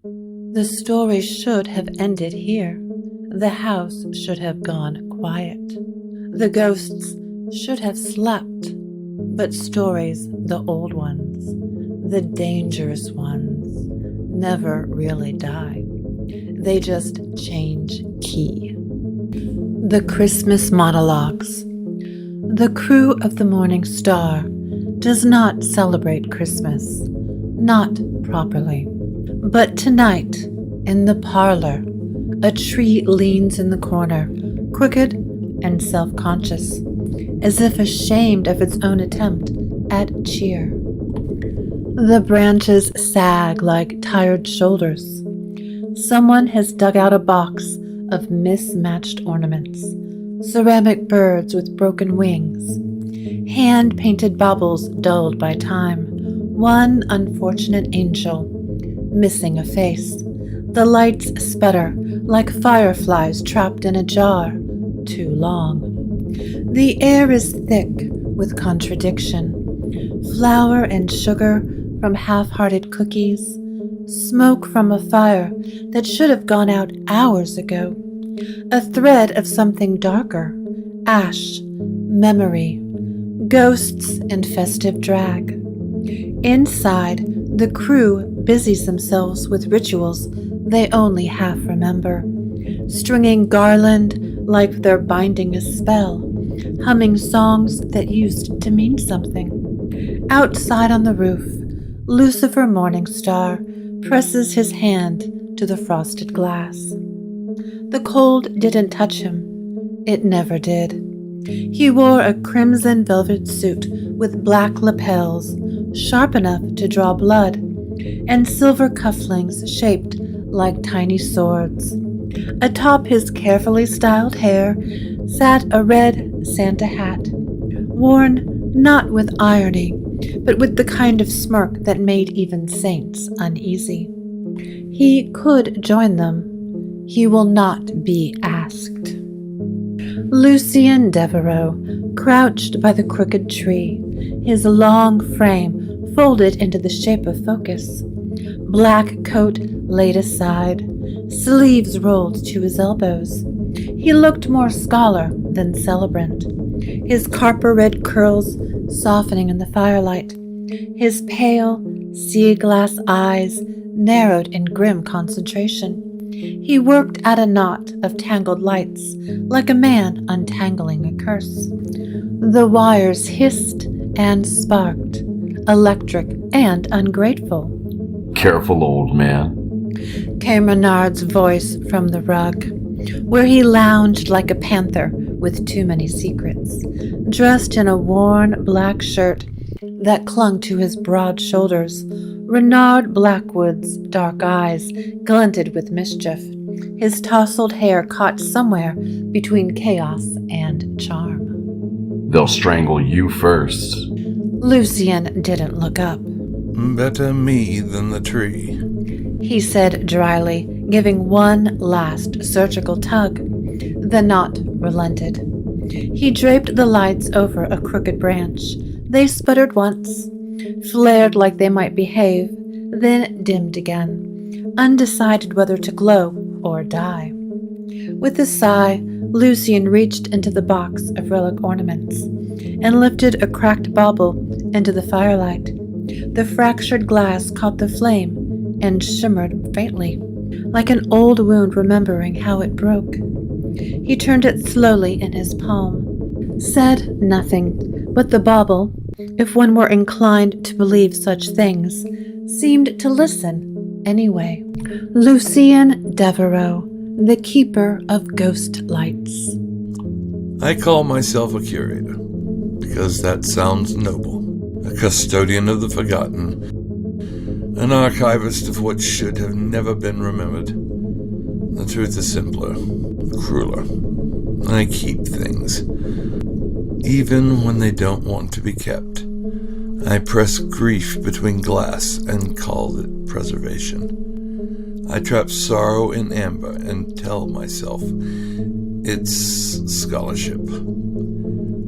The story should have ended here. The house should have gone quiet. The ghosts should have slept. But stories, the old ones, the dangerous ones, never really die. They just change key. The Christmas monologues. The crew of the Morningstar does not celebrate Christmas, not properly. But tonight, in the parlor, a tree leans in the corner, crooked and self-conscious, as if ashamed of its own attempt at cheer. The branches sag like tired shoulders. Someone has dug out a box of mismatched ornaments, ceramic birds with broken wings, hand-painted baubles dulled by time, one unfortunate angel missing a face. The lights sputter like fireflies trapped in a jar too long. The air is thick with contradiction. Flour and sugar from half-hearted cookies, smoke from a fire that should have gone out hours ago, a thread of something darker, ash, memory, ghosts and festive drag. Inside, the crew busies themselves with rituals they only half remember, stringing garland like they're binding a spell, humming songs that used to mean something. Outside on the roof, Lucifer Morningstar presses his hand to the frosted glass. The cold didn't touch him. It never did. He wore a crimson velvet suit with black lapels, sharp enough to draw blood, and silver cufflinks shaped like tiny swords. Atop his carefully styled hair sat a red Santa hat, worn not with irony, but with the kind of smirk that made even saints uneasy. He could join them. He will not be asked. Lucien Devereaux crouched by the crooked tree, his long frame folded into the shape of focus, black coat laid aside, sleeves rolled to his elbows. He looked more scholar than celebrant, his copper-red curls softening in the firelight, his pale, sea-glass eyes narrowed in grim concentration. He worked at a knot of tangled lights, like a man untangling a curse. The wires hissed and sparked, electric and ungrateful. "Careful, old man," came Renard's voice from the rug, where he lounged like a panther with too many secrets, dressed in a worn black shirt that clung to his broad shoulders. Renard Blackwood's dark eyes glinted with mischief. His tousled hair caught somewhere between chaos and charm. "They'll strangle you first." Lucien didn't look up. "Better me than the tree," he said dryly, giving one last surgical tug. The knot relented. He draped the lights over a crooked branch. They sputtered once, flared like they might behave, then dimmed again, undecided whether to glow or die. With a sigh, Lucien reached into the box of relic ornaments and lifted a cracked bauble into the firelight. The fractured glass caught the flame and shimmered faintly, like an old wound remembering how it broke. He turned it slowly in his palm, said nothing, but the bauble, if one were inclined to believe such things, seemed to listen anyway. Lucien Devereaux, the keeper of ghost lights. "I call myself a curator, because that sounds noble. A custodian of the forgotten, an archivist of what should have never been remembered. The truth is simpler, crueler. I keep things, even when they don't want to be kept. I press grief between glass and call it preservation. I trap sorrow in amber and tell myself it's scholarship.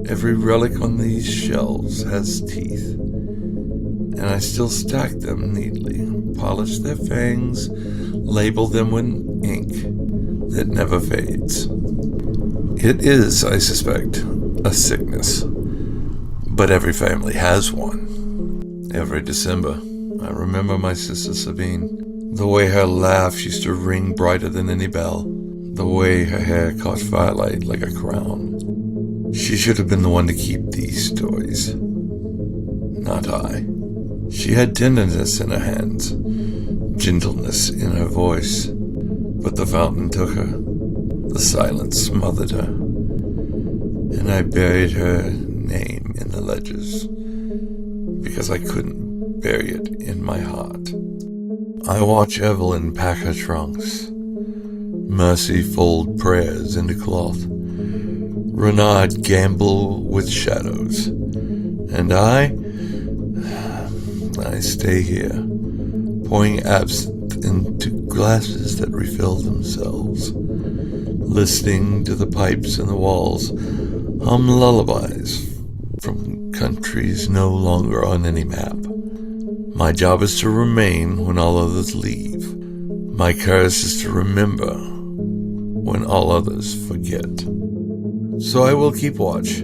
Every relic on these shelves has teeth, and I still stack them neatly, polish their fangs, label them with ink that never fades. It is, I suspect, a sickness, but every family has one. Every December, I remember my sister Sabine, the way her laugh used to ring brighter than any bell, the way her hair caught firelight like a crown. She should have been the one to keep these stories, not I. She had tenderness in her hands, gentleness in her voice, but the fountain took her. The silence smothered her, and I buried her name in the ledgers because I couldn't bury it in my heart. I watch Evelyn pack her trunks, Mercy fold prayers into cloth, Renard gamble with shadows, and I stay here, pouring absinthe into glasses that refill themselves, listening to the pipes in the walls hum lullabies from countries no longer on any map. My job is to remain when all others leave. My curse is to remember when all others forget. So I will keep watch.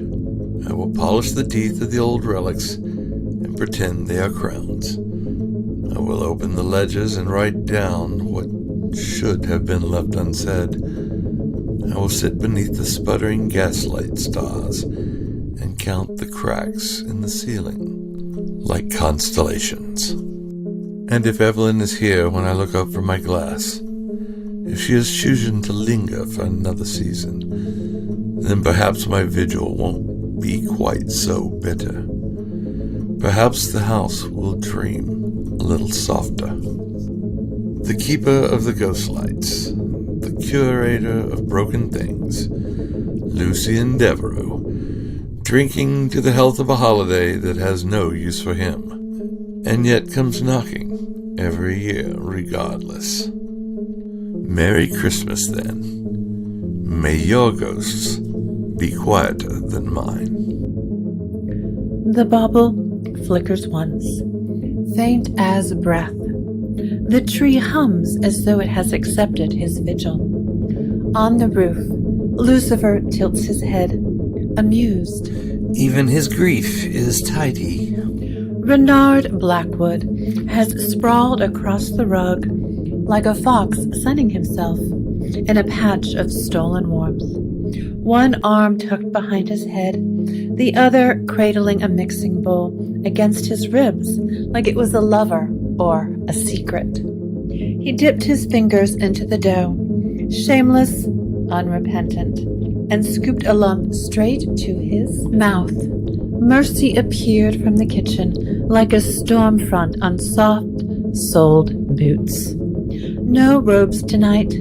I will polish the teeth of the old relics and pretend they are crowns. I will open the ledgers and write down what should have been left unsaid. I will sit beneath the sputtering gaslight stars and count the cracks in the ceiling like constellations. And if Evelyn is here when I look up from my glass, if she has chosen to linger for another season, then perhaps my vigil won't be quite so bitter. Perhaps the house will dream a little softer. The keeper of the ghost lights, the curator of broken things, Lucian Devereaux, drinking to the health of a holiday that has no use for him, and yet comes knocking every year regardless. Merry Christmas, then. May your ghosts be quieter than mine. The bauble flickers once, faint as breath. The tree hums as though it has accepted his vigil. On the roof, Lucifer tilts his head, amused. Even his grief is tidy. Renard Blackwood has sprawled across the rug like a fox sunning himself in a patch of stolen warmth. One arm tucked behind his head, the other cradling a mixing bowl against his ribs like it was a lover or a secret. He dipped his fingers into the dough, shameless, unrepentant, and scooped a lump straight to his mouth. Mercy appeared from the kitchen like a storm front on soft-soled boots. No robes tonight.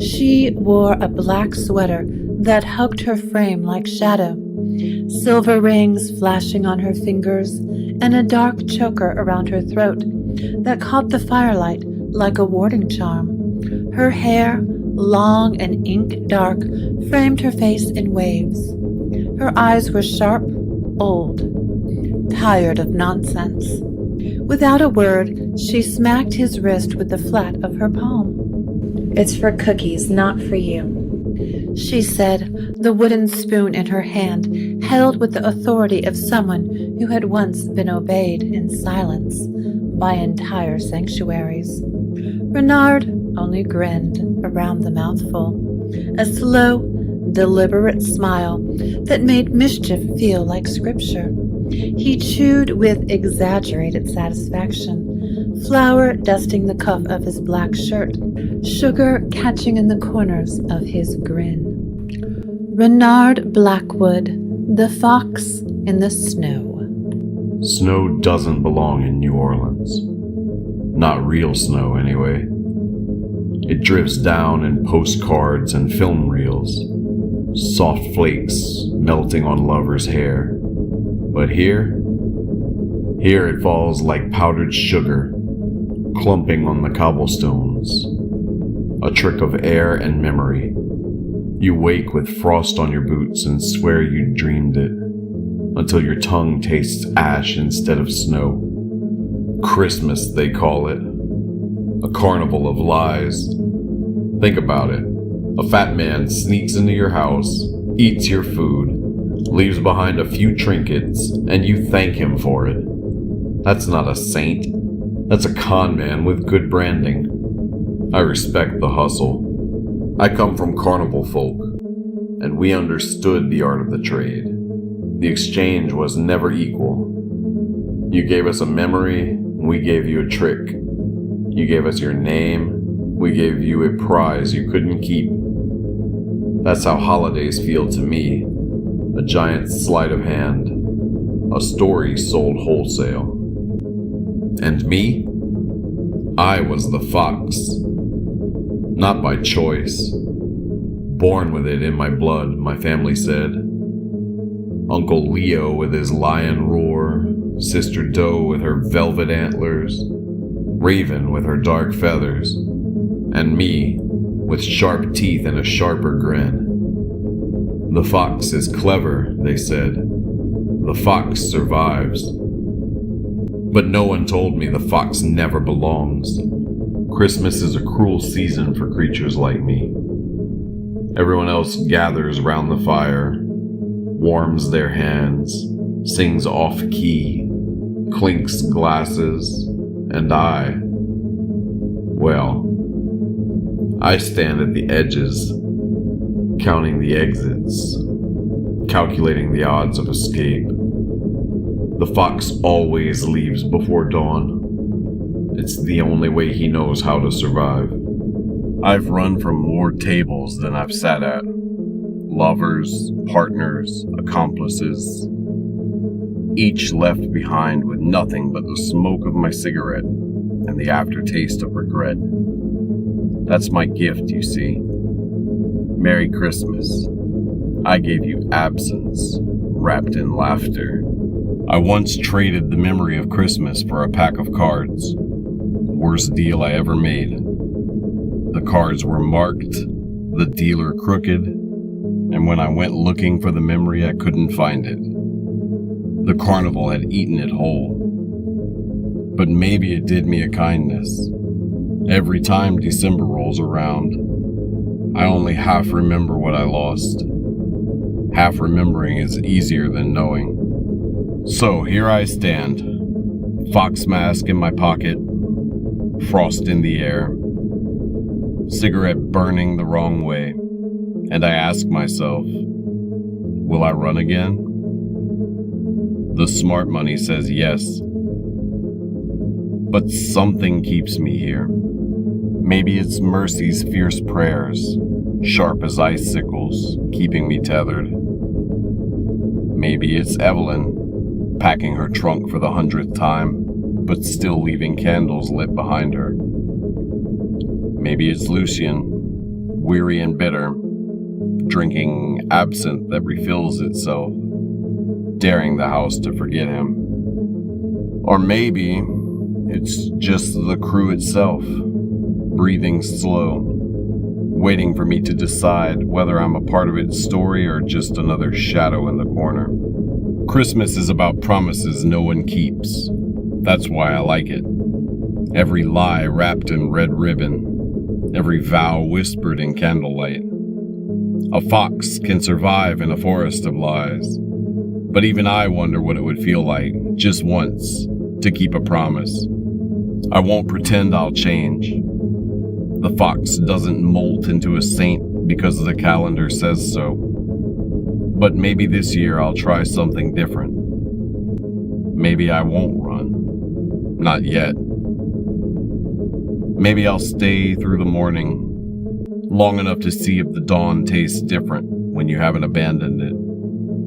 She wore a black sweater that hugged her frame like shadow, silver rings flashing on her fingers, and a dark choker around her throat that caught the firelight like a warding charm. Her hair, long and ink dark, framed her face in waves. Her eyes were sharp, old, tired of nonsense. Without a word, she smacked his wrist with the flat of her palm. "It's for cookies, not for you," she said, the wooden spoon in her hand held with the authority of someone who had once been obeyed in silence by entire sanctuaries. Renard only grinned around the mouthful, a slow, deliberate smile that made mischief feel like scripture. He chewed with exaggerated satisfaction, flour dusting the cuff of his black shirt, sugar catching in the corners of his grin. Renard Blackwood, the fox in the snow. Snow doesn't belong in New Orleans. Not real snow, anyway. It drifts down in postcards and film reels, soft flakes melting on lovers' hair. But here it falls like powdered sugar, clumping on the cobblestones. A trick of air and memory. You wake with frost on your boots and swear you dreamed it, until your tongue tastes ash instead of snow. Christmas, they call it. A carnival of lies. Think about it. A fat man sneaks into your house, eats your food, leaves behind a few trinkets, and you thank him for it. That's not a saint. That's a con man with good branding. I respect the hustle. I come from carnival folk, and we understood the art of the trade. The exchange was never equal. You gave us a memory, we gave you a trick. You gave us your name, we gave you a prize you couldn't keep. That's how holidays feel to me. A giant sleight of hand. A story sold wholesale. And me? I was the fox. Not by choice. Born with it in my blood, my family said. Uncle Leo with his lion roar, Sister Doe with her velvet antlers, Raven with her dark feathers, and me with sharp teeth and a sharper grin. The fox is clever, they said. The fox survives. But no one told me the fox never belongs. Christmas is a cruel season for creatures like me. Everyone else gathers round the fire, warms their hands, sings off-key, clinks glasses, and I stand at the edges, counting the exits, calculating the odds of escape. The fox always leaves before dawn. It's the only way he knows how to survive. I've run from more tables than I've sat at. Lovers, partners, accomplices, each left behind with nothing but the smoke of my cigarette and the aftertaste of regret. That's my gift, you see. Merry Christmas. I gave you absence, wrapped in laughter. I once traded the memory of Christmas for a pack of cards. Worst deal I ever made. The cards were marked, the dealer crooked, and when I went looking for the memory, I couldn't find it. The carnival had eaten it whole. But maybe it did me a kindness. Every time December rolls around, I only half remember what I lost. Half remembering is easier than knowing. So here I stand, fox mask in my pocket, frost in the air, cigarette burning the wrong way, and I ask myself, will I run again? The smart money says yes, but something keeps me here. Maybe it's Mercy's fierce prayers, sharp as icicles, keeping me tethered. Maybe it's Evelyn, packing her trunk for the 100th time, but still leaving candles lit behind her. Maybe it's Lucian, weary and bitter, drinking absinthe that refills itself, daring the house to forget him. Or maybe it's just the crew itself, breathing slow, waiting for me to decide whether I'm a part of its story or just another shadow in the corner. Christmas is about promises no one keeps. That's why I like it. Every lie wrapped in red ribbon, every vow whispered in candlelight. A fox can survive in a forest of lies, but even I wonder what it would feel like, just once, to keep a promise. I won't pretend I'll change. The fox doesn't molt into a saint because the calendar says so. But maybe this year I'll try something different. Maybe I won't run. Not yet. Maybe I'll stay through the morning, long enough to see if the dawn tastes different when you haven't abandoned it.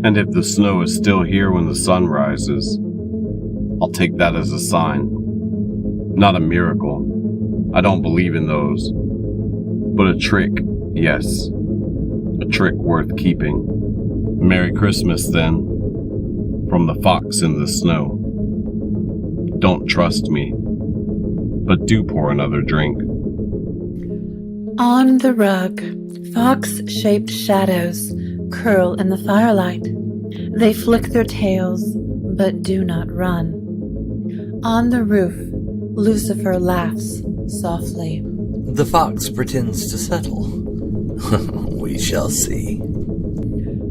And if the snow is still here when the sun rises, I'll take that as a sign. Not a miracle. I don't believe in those. But a trick, yes. A trick worth keeping. Merry Christmas, then, from the fox in the snow. Don't trust me, but do pour another drink. On the rug, fox-shaped shadows curl in the firelight. They flick their tails, but do not run. On the roof, Lucifer laughs, softly. The fox pretends to settle. We shall see.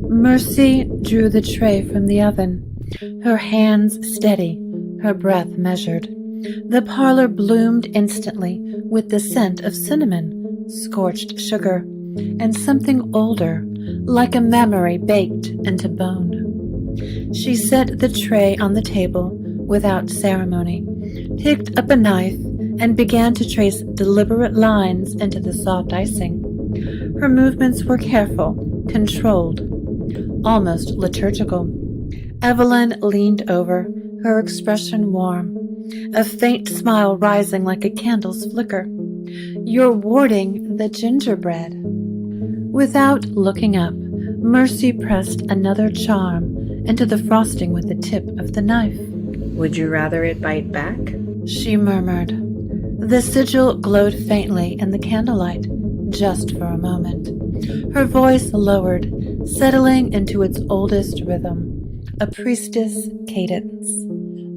Mercy drew the tray from the oven, her hands steady, her breath measured. The parlor bloomed instantly with the scent of cinnamon, scorched sugar, and something older, like a memory baked into bone. She set the tray on the table without ceremony, picked up a knife, and began to trace deliberate lines into the soft icing. Her movements were careful, controlled, almost liturgical. Evelyn leaned over, her expression warm, a faint smile rising like a candle's flicker. "You're warding the gingerbread." Without looking up, Mercy pressed another charm into the frosting with the tip of the knife. Would you rather it bite back? She murmured. The sigil glowed faintly in the candlelight, just for a moment. Her voice lowered, settling into its oldest rhythm, a priestess cadence.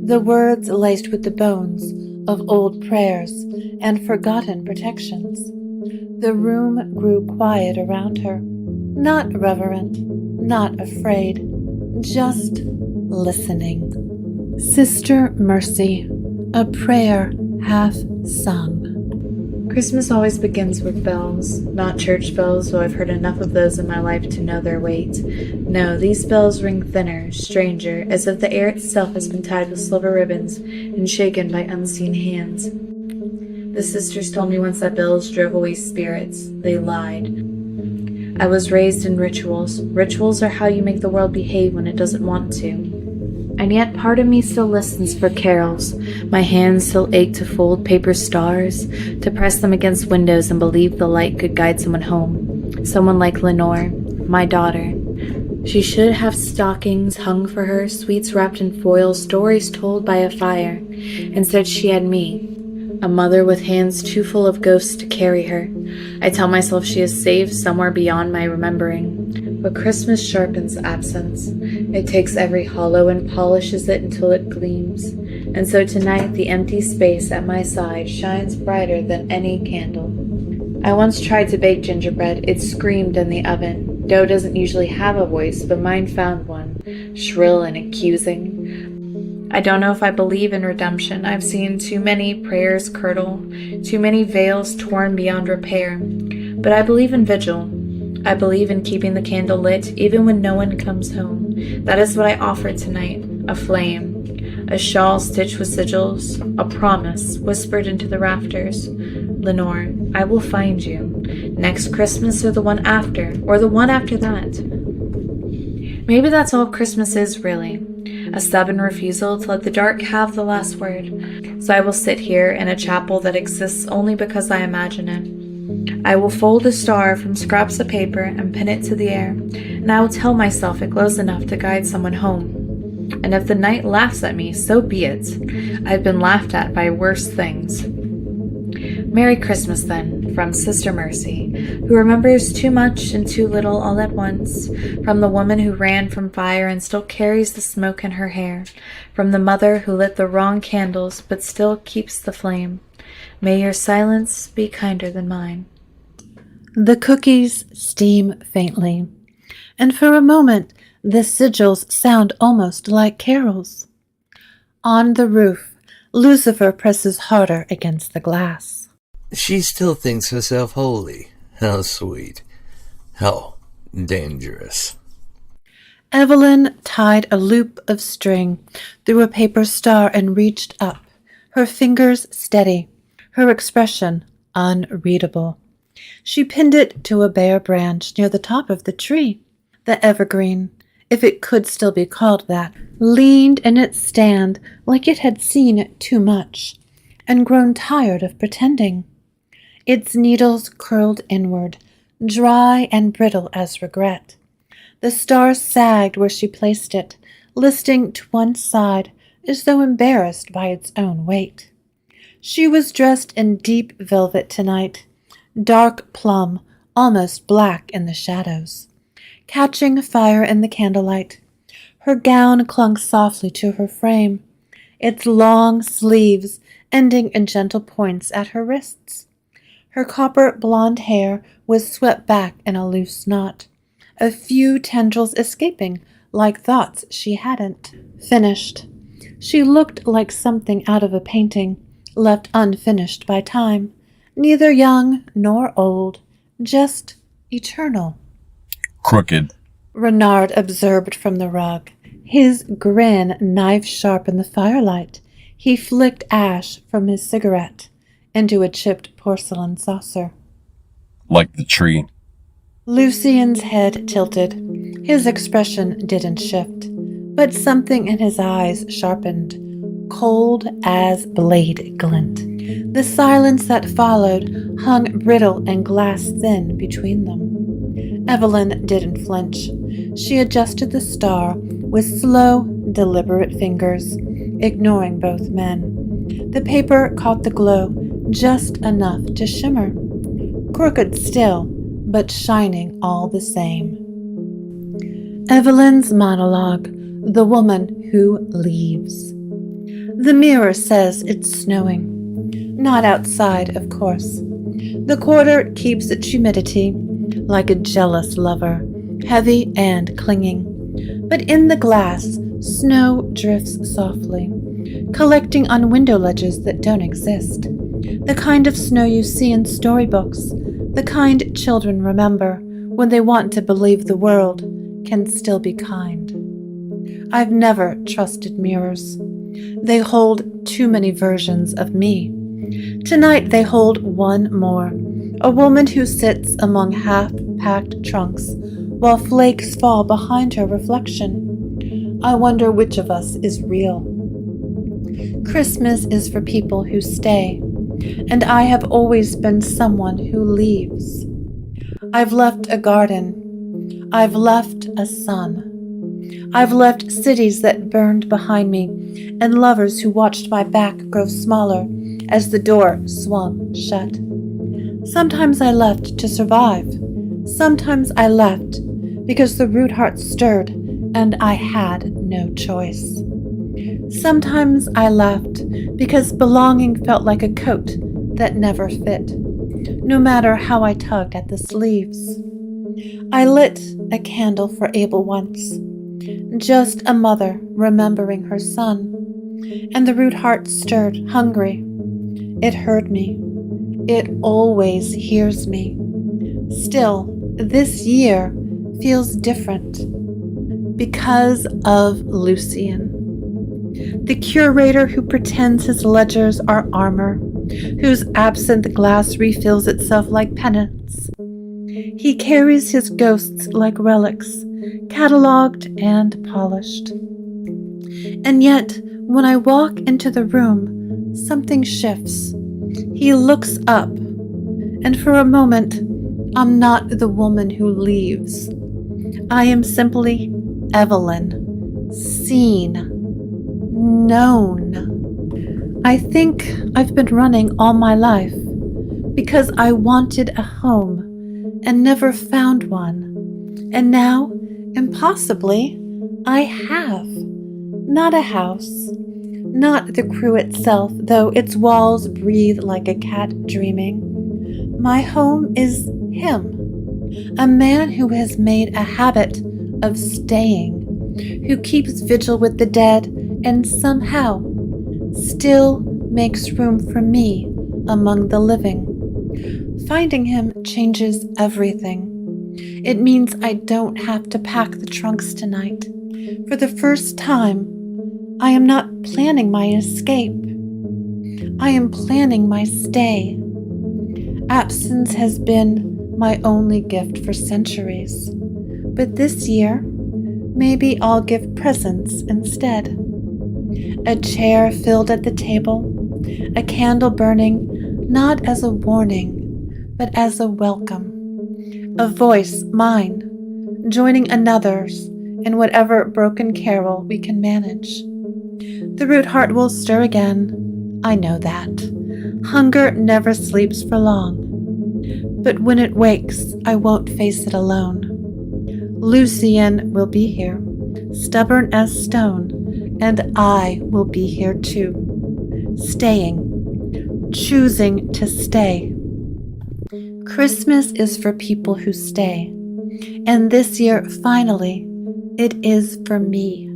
The words laced with the bones of old prayers and forgotten protections. The room grew quiet around her, not reverent, not afraid, just listening. Sister Mercy, a prayer half sung. Christmas always begins with bells, not church bells, though I've heard enough of those in my life to know their weight. No, these bells ring thinner, stranger, as if the air itself has been tied with silver ribbons and shaken by unseen hands. The sisters told me once that bells drove away spirits. They lied. I was raised in rituals. Rituals are how you make the world behave when it doesn't want to. And yet part of me still listens for carols. My hands still ache to fold paper stars, to press them against windows and believe the light could guide someone home. Someone like Lenore, my daughter. She should have stockings hung for her, sweets wrapped in foil, stories told by a fire. Instead she had me, a mother with hands too full of ghosts to carry her. I tell myself she is safe somewhere beyond my remembering. But Christmas sharpens absence. It takes every hollow and polishes it until it gleams. And so tonight the empty space at my side shines brighter than any candle. I once tried to bake gingerbread. It screamed in the oven. Dough doesn't usually have a voice, but mine found one, shrill and accusing. I don't know if I believe in redemption. I've seen too many prayers curdle, too many veils torn beyond repair. But I believe in vigil. I believe in keeping the candle lit even when no one comes home. That is what I offer tonight, a flame, a shawl stitched with sigils, a promise whispered into the rafters. Lenore, I will find you. Next Christmas or the one after that. Maybe that's all Christmas is really. A stubborn refusal to let the dark have the last word. So I will sit here in a chapel that exists only because I imagine it. I will fold a star from scraps of paper and pin it to the air, and I will tell myself it glows enough to guide someone home. And if the night laughs at me, so be it. I've been laughed at by worse things. Merry Christmas, then, from Sister Mercy, who remembers too much and too little all at once, from the woman who ran from fire and still carries the smoke in her hair, from the mother who lit the wrong candles but still keeps the flame. May your silence be kinder than mine. The cookies steam faintly, and for a moment the sigils sound almost like carols. On the roof, Lucifer presses harder against the glass. She still thinks herself holy. How sweet. How dangerous. Evelyn tied a loop of string through a paper star and reached up, her fingers steady, her expression unreadable. She pinned it to a bare branch near the top of the tree. The evergreen, if it could still be called that, leaned in its stand like it had seen too much and grown tired of pretending. Its needles curled inward, dry and brittle as regret. The star sagged where she placed it, listing to one side as though embarrassed by its own weight. She was dressed in deep velvet tonight, dark plum, almost black in the shadows, catching fire in the candlelight. Her gown clung softly to her frame, its long sleeves ending in gentle points at her wrists. Her copper blonde hair was swept back in a loose knot, a few tendrils escaping like thoughts she hadn't finished. She looked like something out of a painting, left unfinished by time, neither young nor old, just eternal. Crooked. Renard observed from the rug, his grin knife-sharp in the firelight. He flicked ash from his cigarette into a chipped porcelain saucer. Like the tree. Lucian's head tilted. His expression didn't shift, but something in his eyes sharpened, cold as blade glint. The silence that followed hung brittle and glass-thin between them. Evelyn didn't flinch. She adjusted the star with slow, deliberate fingers, ignoring both men. The paper caught the glow just enough to shimmer. Crooked still, but shining all the same. Evelyn's monologue, the woman who leaves. The mirror says it's snowing. Not outside, of course. The quarter keeps its humidity, like a jealous lover, heavy and clinging. But in the glass, snow drifts softly, collecting on window ledges that don't exist. The kind of snow you see in storybooks, the kind children remember when they want to believe the world can still be kind. I've never trusted mirrors. They hold too many versions of me. Tonight they hold one more, a woman who sits among half-packed trunks while flakes fall behind her reflection. I wonder which of us is real. Christmas is for people who stay, and I have always been someone who leaves. I've left a garden. I've left a son. I've left cities that burned behind me, and lovers who watched my back grow smaller as the door swung shut. Sometimes I left to survive. Sometimes I left because the root heart stirred and I had no choice. Sometimes I left because belonging felt like a coat that never fit, no matter how I tugged at the sleeves. I lit a candle for Abel once, just a mother remembering her son, and the root heart stirred, hungry. It heard me. It always hears me. Still, this year feels different because of Lucian. The curator who pretends his ledgers are armor, whose absinthe glass refills itself like penance. He carries his ghosts like relics, catalogued and polished. And yet, when I walk into the room, something shifts. He looks up, and for a moment, I'm not the woman who leaves. I am simply Evelyn, seen, known. I think I've been running all my life because I wanted a home and never found one. And now, impossibly, I have. Not a house, not the Krewe itself, though its walls breathe like a cat dreaming. My home is him, a man who has made a habit of staying, who keeps vigil with the dead and somehow still makes room for me among the living. Finding him changes everything. It means I don't have to pack the trunks tonight. For the first time, I am not planning my escape. I am planning my stay. Absence has been my only gift for centuries. But this year, maybe I'll give presents instead. A chair filled at the table, a candle burning, not as a warning, but as a welcome. A voice, mine, joining another's in whatever broken carol we can manage. The root heart will stir again, I know that. Hunger never sleeps for long. But when it wakes, I won't face it alone. Lucian will be here, stubborn as stone, and I will be here too, staying choosing to stay. Christmas is for people who stay, and this year, finally, it is for me.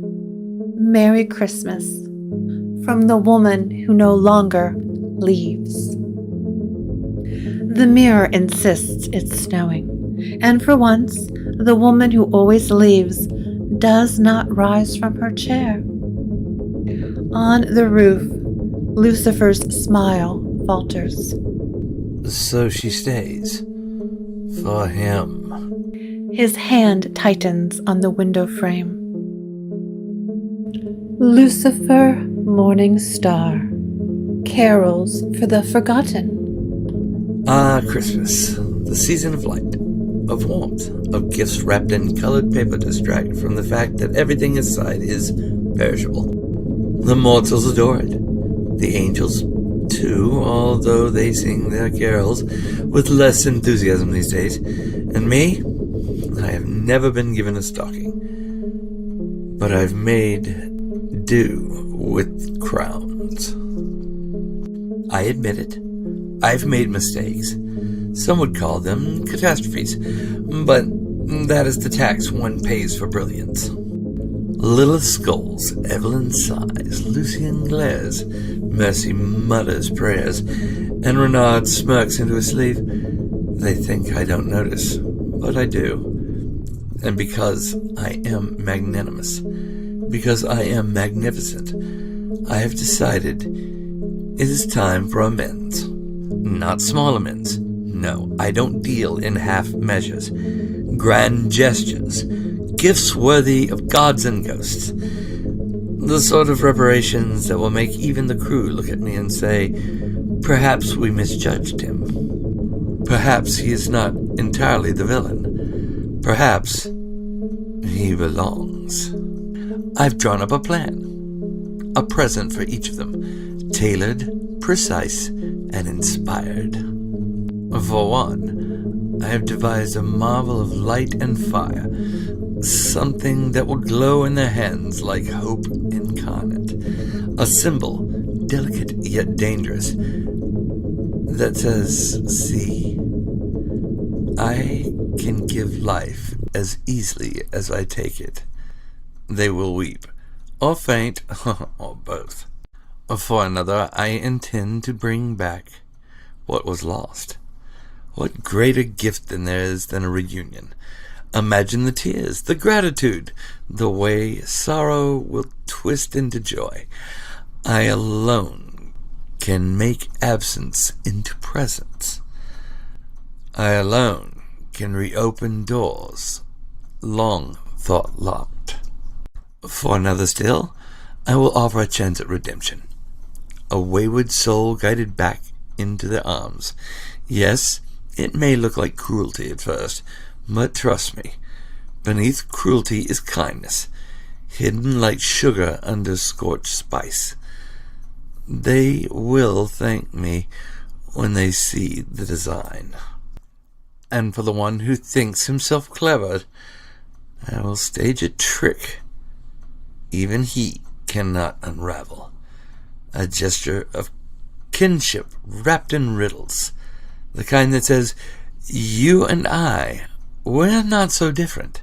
Merry Christmas, from the woman who no longer leaves. The mirror insists it's snowing, and for once, the woman who always leaves does not rise from her chair. On the roof, Lucifer's smile falters. So she stays. For him. His hand tightens on the window frame. Lucifer, Morningstar, carols for the forgotten. Ah, Christmas, the season of light, of warmth, of gifts wrapped in colored paper to distract from the fact that everything inside is perishable. The mortals adore it. The angels, too, although they sing their carols with less enthusiasm these days. And me? I have never been given a stocking. But I've made do with crowns. I admit it. I've made mistakes. Some would call them catastrophes, but that is the tax one pays for brilliance. Lilith scolds, Evelyn sighs, Lucian glares, Mercy mutters prayers, and Renard smirks into his sleeve. They think I don't notice, but I do. And because I am magnanimous, because I am magnificent, I have decided it is time for amends. Not small amends. No, I don't deal in half measures. Grand gestures. Gifts worthy of gods and ghosts. The sort of reparations that will make even the crew look at me and say, perhaps we misjudged him. Perhaps he is not entirely the villain. Perhaps he belongs. I've drawn up a plan. A present for each of them. Tailored, precise, and inspired. For one, I have devised a marvel of light and fire, something that will glow in their hands like hope incarnate, a symbol, delicate yet dangerous, that says, see, I can give life as easily as I take it. They will weep, or faint, or both. For another, I intend to bring back what was lost. What greater gift than there is than a reunion? Imagine the tears, the gratitude, the way sorrow will twist into joy. I alone can make absence into presence. I alone can reopen doors long thought locked. For another still, I will offer a chance at redemption. A wayward soul guided back into their arms. Yes, it may look like cruelty at first, but trust me, beneath cruelty is kindness, hidden like sugar under scorched spice. They will thank me when they see the design. And for the one who thinks himself clever, I will stage a trick even he cannot unravel. A gesture of kinship wrapped in riddles. The kind that says, you and I, we're not so different.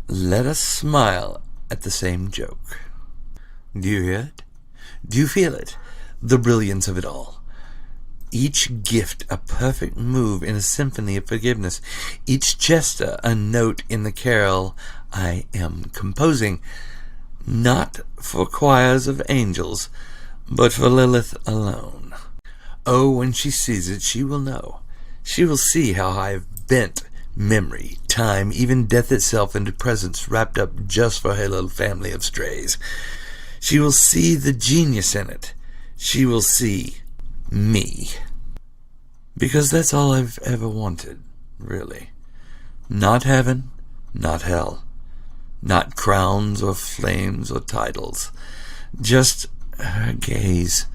Let us smile at the same joke. Do you hear it? Do you feel it? The brilliance of it all. Each gift a perfect move in a symphony of forgiveness. Each gesture a note in the carol I am composing. Not for choirs of angels, but for Lilith alone. Oh, when she sees it, she will know. She will see how I have bent memory, time, even death itself into presents wrapped up just for her little family of strays. She will see the genius in it. She will see me. Because that's all I've ever wanted, really. Not heaven, not hell. Not crowns or flames or titles. Just her gaze,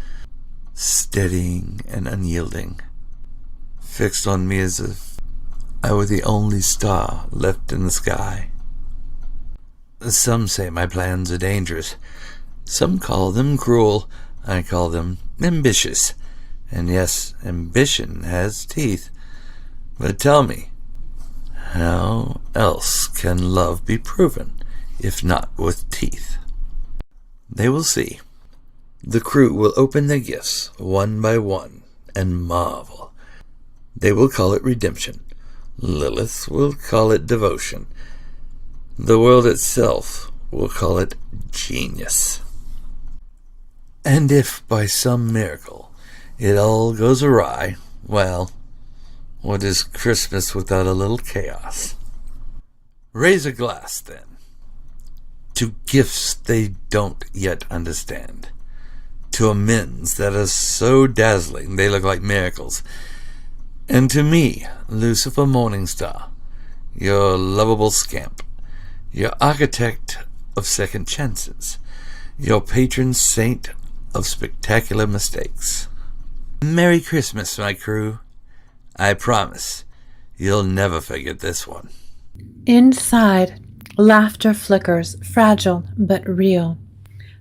steadying and unyielding, fixed on me as if I were the only star left in the sky. Some say my plans are dangerous. Some call them cruel. I call them ambitious. And yes, ambition has teeth. But tell me, how else can love be proven, if not with teeth? They will see. The crew will open their gifts one by one and marvel. They will call it redemption. Lilith will call it devotion. The world itself will call it genius. And if by some miracle it all goes awry, well, what is Christmas without a little chaos? Raise a glass, then, to gifts they don't yet understand, to amends that are so dazzling they look like miracles, and to me, Lucifer Morningstar, your lovable scamp, your architect of second chances, your patron saint of spectacular mistakes. Merry Christmas, my crew. I promise you'll never forget this one. Inside, laughter flickers, fragile but real.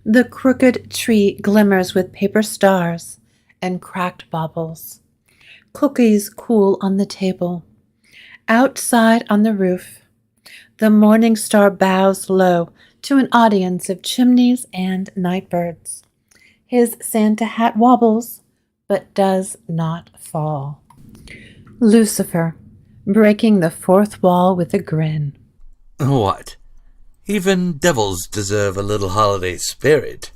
The crooked tree glimmers with paper stars and cracked baubles. Cookies cool on the table. Outside on the roof, the Morningstar bows low to an audience of chimneys and nightbirds. His Santa hat wobbles, but does not fall. Lucifer, breaking the fourth wall with a grin. What? Even devils deserve a little holiday spirit.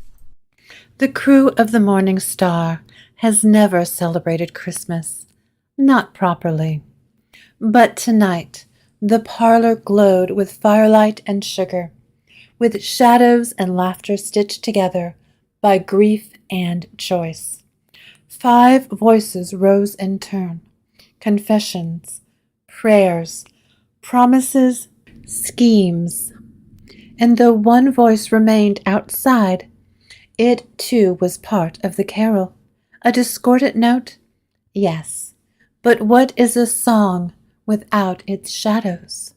The crew of the Morningstar has never celebrated Christmas, not properly. But tonight, the parlor glowed with firelight and sugar, with shadows and laughter stitched together by grief and choice. 5 voices rose in turn. Confessions, prayers, promises, schemes. And though one voice remained outside, it too was part of the carol. A discordant note? Yes. But what is a song without its shadows?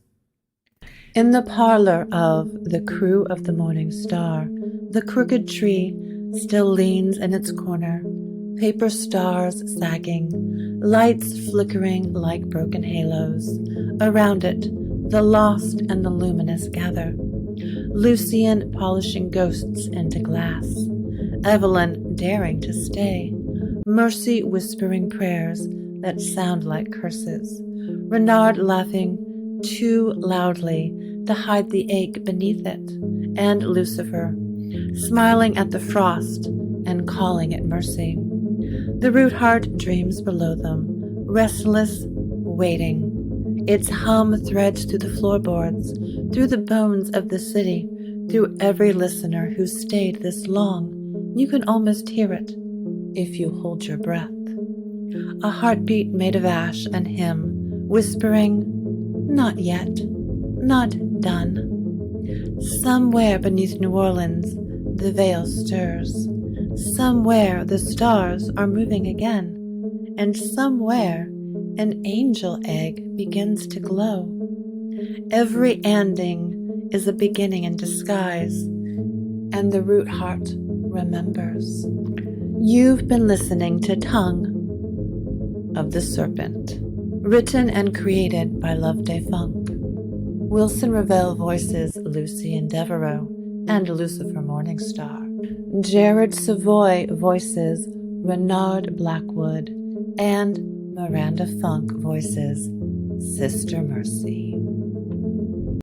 In the parlor of the crew of the Morningstar, the crooked tree still leans in its corner, paper stars sagging, lights flickering like broken halos. Around it, the lost and the luminous gather. Lucian polishing ghosts into glass, Evelyn daring to stay, Mercy whispering prayers that sound like curses, Renard laughing too loudly to hide the ache beneath it, and Lucifer smiling at the frost and calling it mercy. The root heart dreams below them, restless, waiting. Its hum threads through the floorboards, through the bones of the city, through every listener who stayed this long. You can almost hear it if you hold your breath. A heartbeat made of ash and hymn, whispering, not yet, not done. Somewhere beneath New Orleans, the veil stirs. Somewhere the stars are moving again, and somewhere an angel egg begins to glow. Every ending is a beginning in disguise, and the root heart remembers. You've been listening to Tongue of the Serpent, written and created by Loveday Funk. Wilson Ravel voices Lucien Devereaux and Lucifer Morningstar. Jared Savoy voices Renard Blackwood, and Miranda Funk voices Sister Mercy.